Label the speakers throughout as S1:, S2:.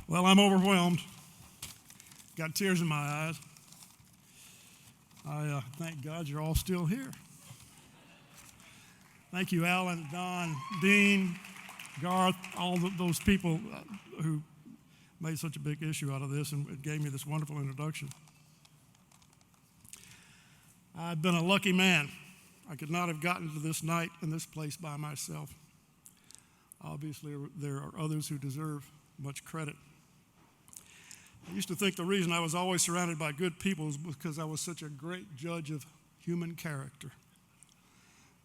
S1: Well, I'm overwhelmed. Got tears in my eyes. I thank God you're all still here. Thank you, Alan, Don, Dean, Garth, all those people who made such a big issue out of this and gave me this wonderful introduction. I've been a lucky man. I could not have gotten to this night in this place by myself. Obviously, there are others who deserve much credit. I used to think the reason I was always surrounded by good people was because I was such a great judge of human character.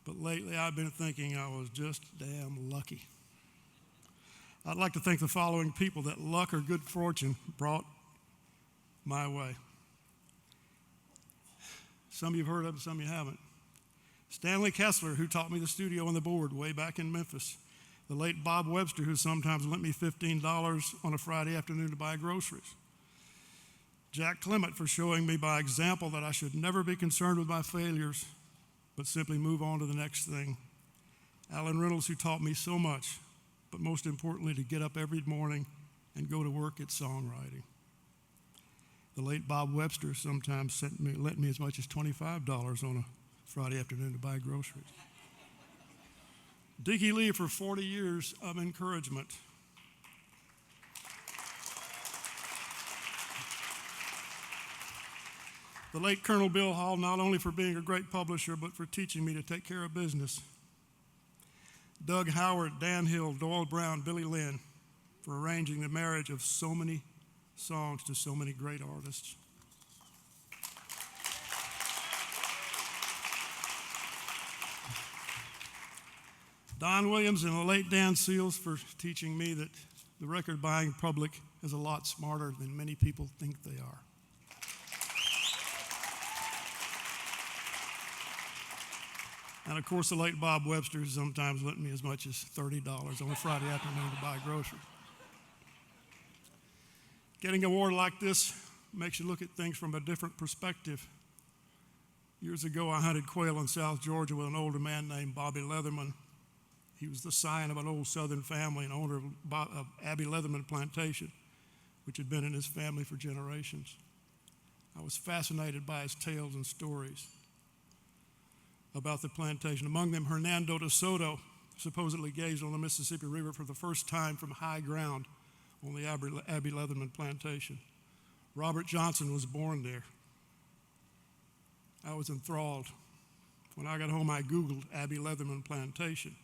S1: But lately, I've been thinking I was just damn lucky. I'd like to thank the following people that luck or good fortune brought my way. Some you've heard of, some you haven't. Stanley Kessler, who taught me the studio and the board way back in Memphis. The late Bob Webster, who sometimes lent me $15 on a Friday afternoon to buy groceries. Jack Clement for showing me by example that I should never be concerned with my failures, but simply move on to the next thing. Alan Reynolds, who taught me so much, but most importantly, to get up every morning and go to work at Songwriting. The late Bob Webster sometimes lent me as much as $25 on a Friday afternoon to buy groceries. Dickie Lee for 40 years of encouragement. The late Colonel Bill Hall, not only for being a great publisher, but for teaching me to take care of business. Doug Howard, Dan Hill, Doyle Brown, Billy Lynn, for arranging the marriage of so many songs to so many great artists. Don Williams and the late Dan Seals for teaching me that the record buying public is a lot smarter than many people think they are. And of course, the late Bob Webster sometimes lent me as much as $30 on a Friday afternoon to buy groceries. Getting an award like this makes you look at things from a different perspective. Years ago, I hunted quail in South Georgia with an older man named Bobby Leatherman. He was the scion of an old Southern family and owner of Abbey Leatherman Plantation, which had been in his family for generations. I was fascinated by his tales and stories about the plantation. Among them, Hernando de Soto supposedly gazed on the Mississippi River for the first time from high ground on the Abbey Leatherman Plantation. Robert Johnson was born there. I was enthralled. When I got home, I Googled Abbey Leatherman Plantation.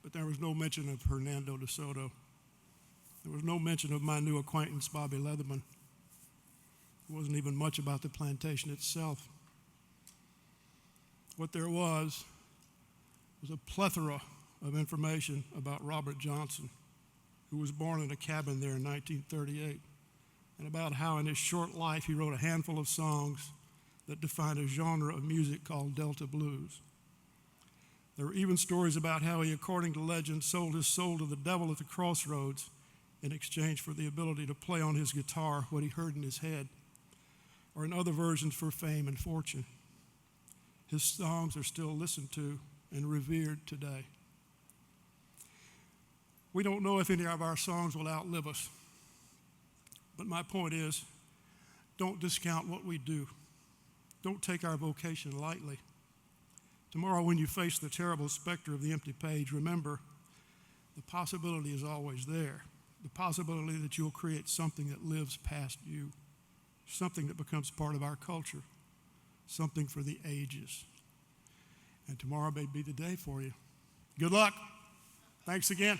S1: But there was no mention of Hernando de Soto. There was no mention of my new acquaintance, Bobby Leatherman. There wasn't even much about the plantation itself. What there was a plethora of information about Robert Johnson, who was born in a cabin there in 1938, and about how in his short life he wrote a handful of songs that defined a genre of music called Delta Blues. There were even stories about how he, according to legend, sold his soul to the devil at the crossroads in exchange for the ability to play on his guitar what he heard in his head, or in other versions for fame and fortune. His songs are still listened to and revered today. We don't know if any of our songs will outlive us, but my point is, don't discount what we do. Don't take our vocation lightly. Tomorrow, when you face the terrible specter of the empty page, remember the possibility is always there. The possibility that you'll create something that lives past you, something that becomes part of our culture, something for the ages. And tomorrow may be the day for you. Good luck. Thanks again.